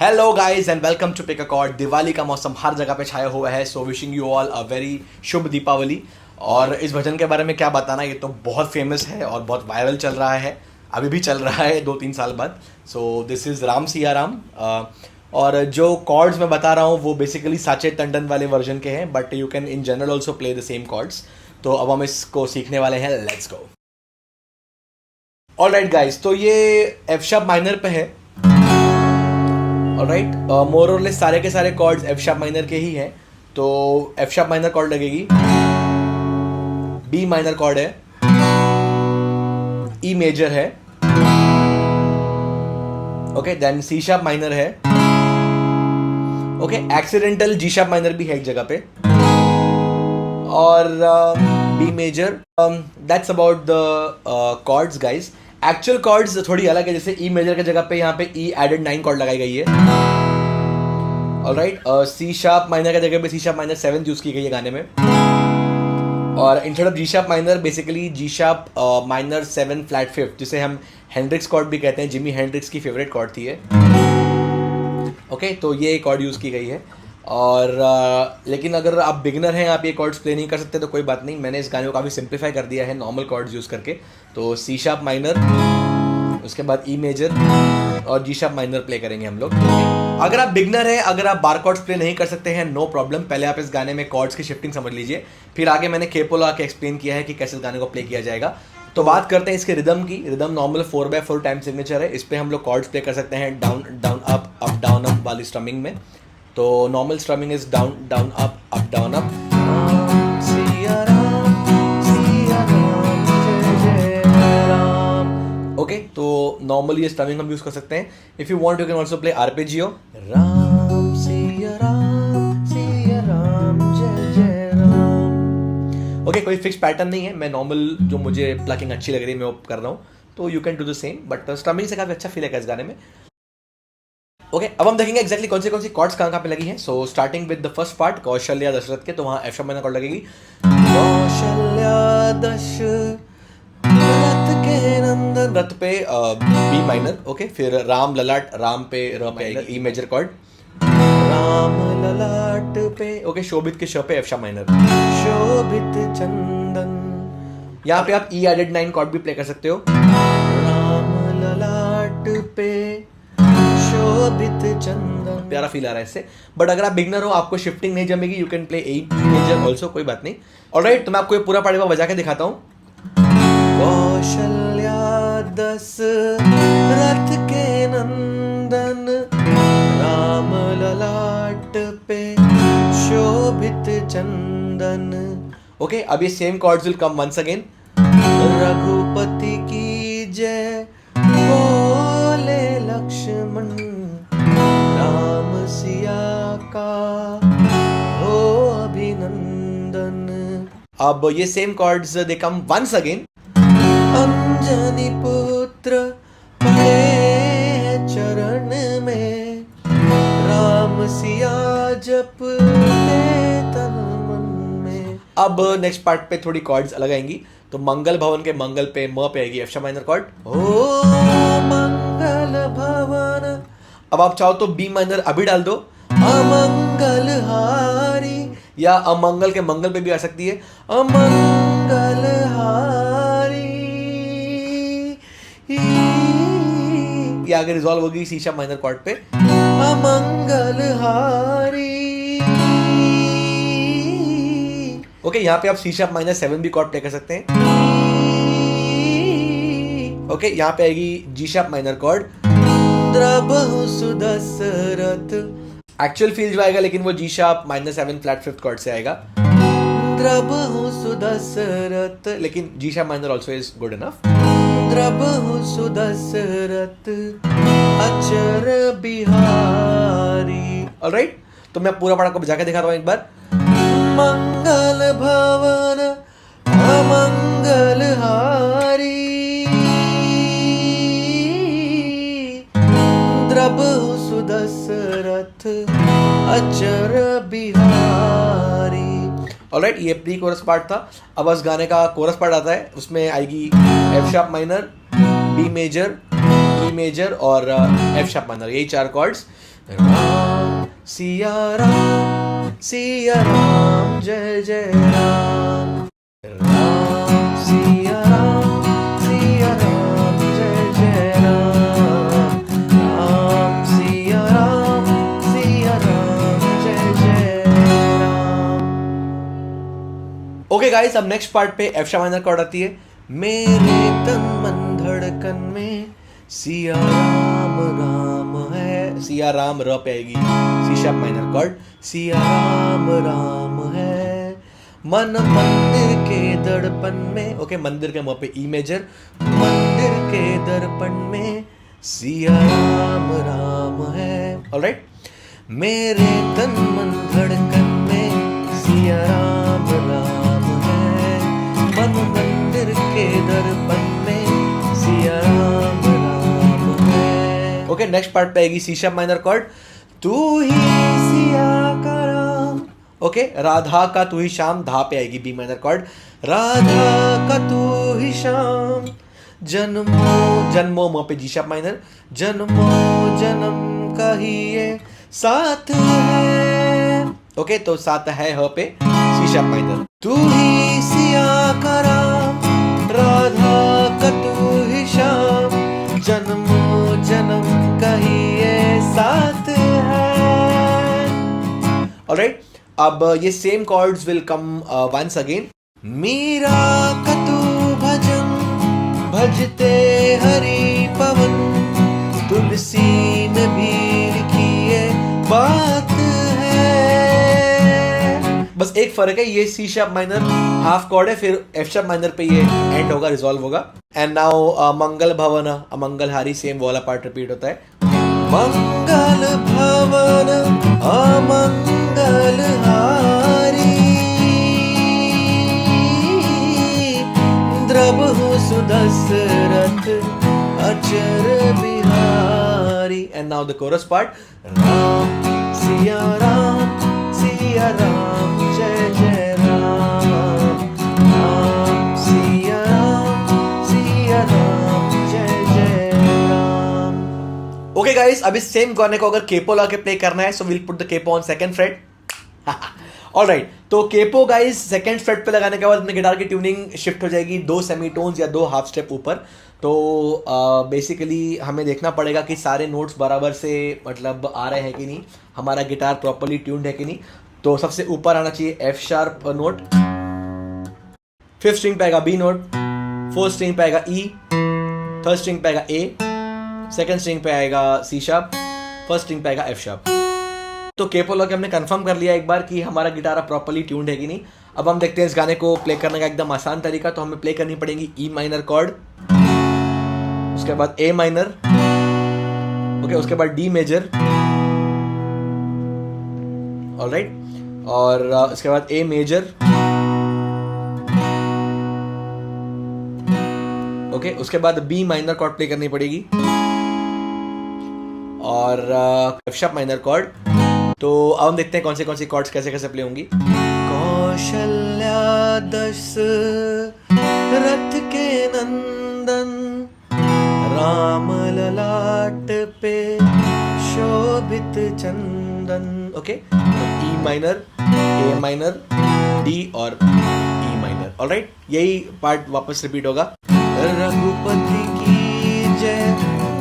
Hello guys and welcome to pick a chord. Diwali का मौसम हर जगह पे छाया हुआ है, so wishing you all a very शुभ दीपावली। और इस भजन के बारे में क्या बताना, ये तो बहुत फेमस है और बहुत वायरल चल रहा है, अभी भी चल रहा है 2-3 साल बाद। So this is Ram Siya Ram. और जो कॉर्ड्स मैं बता रहा हूँ वो बेसिकली साचे टंडन वाले वर्जन के हैं, but you can in general also play the same chords. तो अब हम इसको सीखने वाले हैं, लेट्स गो। ऑलराइट गाइस, तो ये एफ शार्प माइनर पे है। ऑलराइट, मोर और लेस सारे के सारे कॉर्ड्स एफ शार्प माइनर के ही हैं। तो एफ शार्प माइनर कॉर्ड लगेगी, बी माइनर कॉर्ड है, ई मेजर है, okay, then C sharp minor है, okay, accidental G sharp minor भी है एक जगह पे, और B major. That's about the chords guys. Actual chords थोड़ी अलग है, जैसे ई मेजर की जगह पे यहाँ पे ई एडेड 9 कॉर्ड लगाई गई है। ऑलराइट, सी शार्प माइनर की जगह पे सी शार्प माइनर 7 यूज की गई है गाने में। और instead of ji sharp minor basically ji sharp minor 7 flat 5, जिसे हम हेंड्रिक्स कॉर्ड भी कहते हैं। जिमी हेंड्रिक्स की फेवरेट कॉर्ड थी ये। ओके, तो ये कॉर्ड यूज़ की गई है। और लेकिन अगर आप बिगिनर हैं, आप ये कॉर्ड्स प्ले नहीं कर सकते तो कोई बात नहीं, मैंने इस गाने को काफ़ी सिंप्लीफाई कर दिया है नॉर्मल कॉर्ड्स यूज़ करके। तो सी शार्प माइनर, उसके बाद ई मेजर और जी शार्प माइनर प्ले करेंगे हम लोग। अगर आप बिगनर हैं, अगर आप बार कॉर्ड्स प्ले नहीं कर सकते हैं, नो प्रॉब्लम। पहले आप इस गाने में कॉर्ड्स की शिफ्टिंग समझ लीजिए, फिर आगे मैंने केपोला के एक्सप्लेन किया है कि कैसे इस गाने को प्ले किया जाएगा। तो बात करते हैं इसके रिदम की। रिदम नॉर्मल 4/4 टाइम सिग्नेचर है। इस पर हम लोग कॉर्ड्स प्ले कर सकते हैं down down up down up वाली स्ट्रमिंग में। तो normal strumming is down down up down up. Okay, तो नॉर्मली ये स्ट्रमिंग हम यूज कर सकते हैं। If you want you can also play arpeggio, Ram Siya Ram जय जय राम। ओके, कोई फिक्स पैटर्न नहीं है, मैं नॉर्मल जो मुझे प्लकिंग अच्छी लग रही है मैं वो कर रहा हूँ। तो you can do the same, but strumming से काफी अच्छा फील है इस गाने में। ओके, अब हम देखेंगे एक्जैक्टली कौन सी कॉर्ड्स कहाँ पे लगी हैं। So starting with the first part, Kaushalya Dasharath के, तो वहाँ एफ शार्प माइनर कॉर्ड लगेगी। कौशल्या दशरथ के नंदन, रथ पे बी माइनर। ओके, फिर राम ललाट, राम पे र पे आएगी ई मेजर कॉर्ड, राम ललाट पे। ओके, शोभित के श पे एफ शार्प माइनर, शोभित चंदन। यहाँ पे आप ई एडेड 9 कॉर्ड भी प्ले कर सकते हो, राम ललाट पे शोभित चंदन। प्यारा फील आ रहा है इससे। बट अगर आप बिगनर हो, आपको शिफ्टिंग नहीं जमेगी, you can play E major also, कोई बात नहीं। ऑलराइट, तो मैं आपको ये पूरा पार्ट बजा के दिखाता हूँ। कौशल्या दशरथ के नंदन, राम ललाट पे शोभित चंदन। ओके, अब ये same chords will come once again. Raghupati की जय बोले लक्ष्मण, राम सिया का हो अभिनंदन। अब ये सेम कॉर्ड्स दे कम वंस अगेन। अंजनी पुत्र पड़े चरण में, राम सिया जप तन मन में। अब नेक्स्ट पार्ट पे थोड़ी कॉर्ड्स अलग आएंगी। तो मंगल भवन के मंगल पे म पे आएगी एफ शार्प माइनर कॉर्ड, ओ मंगल भवन। अब आप चाहो तो बी माइनर अभी डाल दो, अमंगल हारी, या अमंगल के मंगल पे भी आ सकती है, अमंगल हारी। ये आगे रिजॉल्व होगी सी शार्प माइनर कॉर्ड पे, अमंगल हारी। ओके, यहाँ पे आप सी शार्प माइनर 7 भी कॉर्ड प्ले कर सकते हैं। ओके, यहाँ पे आएगी जी शार्प माइनर कॉर्ड, द्रबहु सुदशरथ। एक्चुअल फील जो आएगा लेकिन वो G sharp minor 7 flat 5 chord से आएगा, द्रबहु सुदशरथ। लेकिन G sharp minor also is good enough. द्रबहु सुदशरथ अचर बिहारी। ऑलराइट, तो मैं पूरा पार्ट को बजा के दिखा रहा हूँ एक बार। मंगल भवन अमंगल हारी, द्रबहु सुदशरथ अचर बिहारी। ऑलराइट, ये प्री कोरस पार्ट था। अब इस गाने का कोरस पार्ट आता है, उसमें आएगी F sharp minor, B major, E major और एफ शार्प माइनर, यही 4 कॉर्ड्स। राम सिया राम जय जय राम। राम सिया राम जय जय राम। राम सिया राम जय जय राम। ओके गाइस, अब नेक्स्ट पार्ट पे एफ शार्प माइनर कॉर्ड आती है। मेरे तन मन धड़कन में सिया राम है, सिया राम र पे आएगी C sharp minor chord. Siya Ram है मन मंदिर के दर्पण में। ओके, मंदिर के मुंह पे ई मेजर, मंदिर के दर्पण में सिया राम है। ऑलराइट, मेरे तन मन धड़कन में सिया राम है मन मंदिर के दर्पण में सिया राम है। ओके, नेक्स्ट पार्ट पे आएगी सी शार्प माइनर कॉर्ड। तू ही सिया का राम। ओके, राधा का तू ही श्याम, धा पे आएगी बी माइनर कॉर्ड। राधा का तू ही श्याम, जन्मो म पे जी शार्प माइनर, जन्मो जन्म का ही ये साथ है। ओके, तो साथ है ह पे सी शार्प माइनर। तू ही सिया का राम, राधा का तू ही श्याम, जन्मो जन्म का ही ये साथ है। ऑलराइट, अब ये same chords will come once again. Meera का तू भजन, भजते हरि पवन, तुलसी में भी लिखी ये बात है। बस एक फर्क है, ये C sharp minor half chord है, फिर एफ शार्प माइनर पे ये एंड होगा, रिजॉल्व होगा। एंड नाउ मंगल भवन अमंगलहारी, सेम वाला पार्ट रिपीट होता है। मंगल भवन अमंगलहारी, द्रबहु सुदशरथ अचर Bihari. And now the coarse part. Ram Siya Ram जय जय राम। राम सिया राम जय जय राम। ओके गाइस, अब इस सेम गाने को अगर केपो ला के प्ले करना है, so will put the capo on second freight. Alright, तो केपो गाइस सेकंड फ्रेट पे लगाने के बाद अपने गिटार की ट्यूनिंग शिफ्ट हो जाएगी 2 सेमीटोन्स या 2 हाफ स्टेप ऊपर। तो बेसिकली हमें देखना पड़ेगा कि सारे नोट्स बराबर से मतलब आ रहे हैं कि नहीं, हमारा गिटार प्रॉपर्ली ट्यून्ड है कि नहीं। तो सबसे ऊपर आना चाहिए F sharp note, 5th string पे आएगा बी नोट, 4th स्ट्रिंग पे आएगा ई, 3rd स्ट्रिंग पे आएगा ए, 2nd स्ट्रिंग पे आएगा सी शार्प, 1st स्ट्रिंग पे आएगा एफ शार्प। तो केपो लॉक हमने कंफर्म कर लिया एक बार कि हमारा गिटार प्रॉपर्ली ट्यून्ड है कि नहीं। अब हम देखते हैं इस गाने को प्ले करने का एकदम आसान तरीका। तो हमें प्ले करनी पड़ेगी ई माइनर कॉर्ड, उसके बाद ए माइनर, ओके, उसके बाद डी मेजर, ऑलराइट, और उसके बाद ए मेजर, ओके, उसके बाद बी माइनर कॉर्ड प्ले करनी पड़ेगी और एफ शार्प माइनर कॉर्ड। तो अब हम देखते हैं कौन सी कॉर्ड्स कैसे कैसे प्ले होंगी। कौशल्या दशरथ के नंदन, राम ललाट पे शोभित चंदन। Okay, E minor, A minor, D और ई माइनर। ऑलराइट, यही पार्ट वापस रिपीट होगा। रघुपति की जय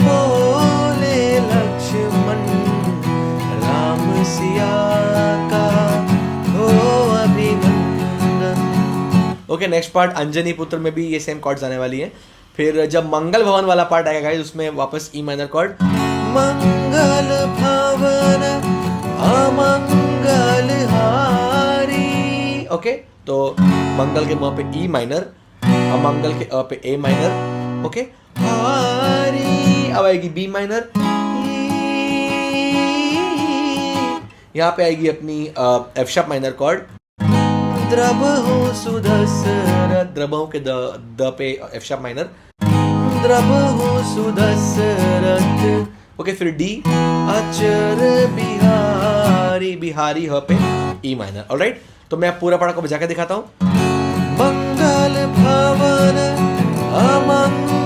बोले लक्ष्मण, राम सिया का हो अभिनंदन। ओके, नेक्स्ट पार्ट अंजनी पुत्र में भी ये सेम कॉर्ड्स आने वाली है। फिर जब मंगल भवन वाला पार्ट आएगा गाइस, उसमें वापस ई माइनर कॉर्ड। मंगल भवन अमंगलहारी। ओके, तो मंगल के मुंह पे ई माइनर, अमंगल के अ पे ए माइनर, ओके, हारी। अब आएगी बी माइनर, यहाँ पे आएगी अपनी एफ शार्प माइनर कॉर्ड। द्रबहु सुदशरथ, द्रबहु के द पे एफ शार्प माइनर, द्रबहु सुदशरथ। ओके, फिर डी, अचर बिहारी, बिहारी ह पे ई माइनर। ऑलराइट, तो मैं पूरा पार्ट को बजा के दिखाता हूँ। मंगल भवन अमंगलहारी,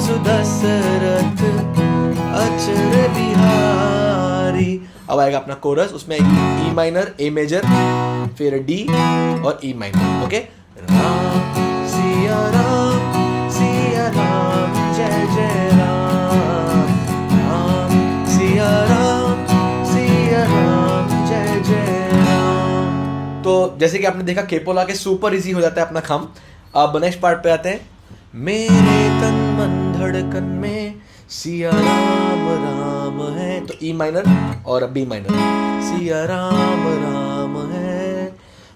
सुदशरथ अचर बिहारी। अब आएगा अपना कोरस, उसमें आएगी ई माइनर, ए मेजर, फिर डी और E minor. Okay, Ram Siya Ram जय जय राम, राम सिया राम जय जय राम। तो जैसे कि आपने देखा केपोला के सुपर इजी हो जाता है अपना काम। अब नेक्स्ट पार्ट पे आते हैं। मेरे तन मन धड़कन में सिया राम राम है, तो ई माइनर और बी माइनर, सिया राम राम है।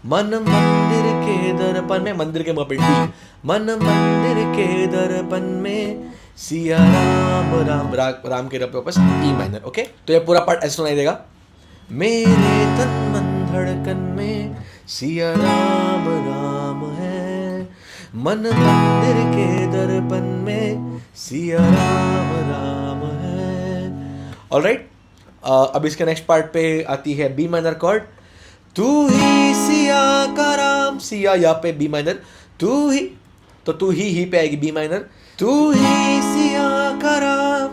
मन मंदिर के दर्पण में, मंदिर के मुंह पे डी, मन मंदिर के दर्पण में सिया राम राम, राम के रब वापस ई माइनर। ओके, तो ये पूरा पार्ट ऐसे सुनाई देगा। मेरे तन मन धड़कन में सिया राम राम है, मन मंदिर के दर्पण में सिया राम राम है। ऑलराइट, अब इसके नेक्स्ट पार्ट पे आती है बी माइनर कॉर्ड। तू ही सिया का राम, सिया यहाँ पे बी माइनर, तू ही, तो तू ही पे आएगी बी माइनर। तू ही सिया का राम,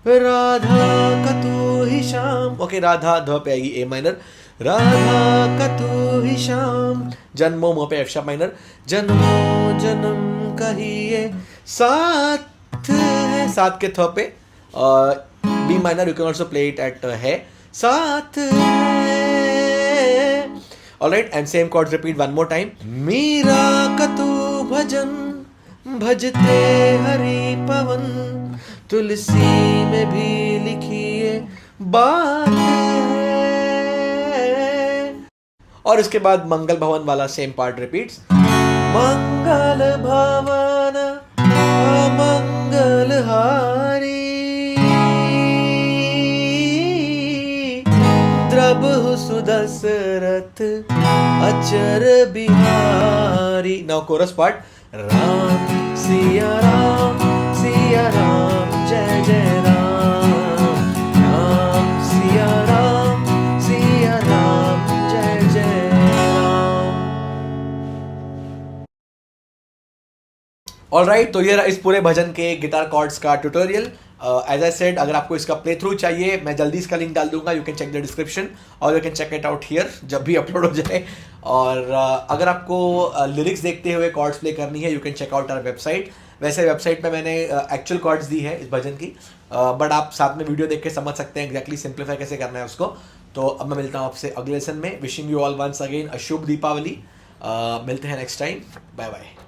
राधा का तू ही श्याम। ओके, राधा ध पे आएगी ए माइनर, राधा का तू ही श्याम। जन्मो मोह पे एफ शार्प माइनर, जन्मो जन्म का ही ये साथ है, साथ के थ पे B minor, you can also play it at है, साथ है। Alright, and same chords repeat one more time. Meera का तू भजन, भजते हरि पवन, तुलसी में भी लिखिए बात है। और इसके बाद मंगल भवन वाला सेम पार्ट रिपीट्स। मंगल भवन मंगल हारी, द्रबहु सुदशरथ अचर Bihari. Now coarse part. Ram Siya Ram जय जय राम, राम सिया राम जय जय राम। ऑलराइट, तो ये रहा इस पूरे भजन के गिटार कॉर्ड्स का ट्यूटोरियल। एज आई सेड, अगर आपको इसका प्ले थ्रू चाहिए, मैं जल्दी इसका लिंक डाल दूंगा, you can check the description और you can check it out here जब भी अपलोड हो जाए। और अगर आपको लिरिक्स देखते हुए कॉर्ड्स प्ले करनी है, you can check out our website. वैसे वेबसाइट पे मैंने एक्चुअल कॉर्ड्स दी है इस भजन की, बट आप साथ में वीडियो देख के समझ सकते हैं एग्जैक्टली सिंप्लीफाई कैसे करना है उसको। तो अब मैं मिलता हूँ आपसे अगले लेसन में। Wishing you all once again a शुभ दीपावली। मिलते हैं नेक्स्ट टाइम, बाय बाय।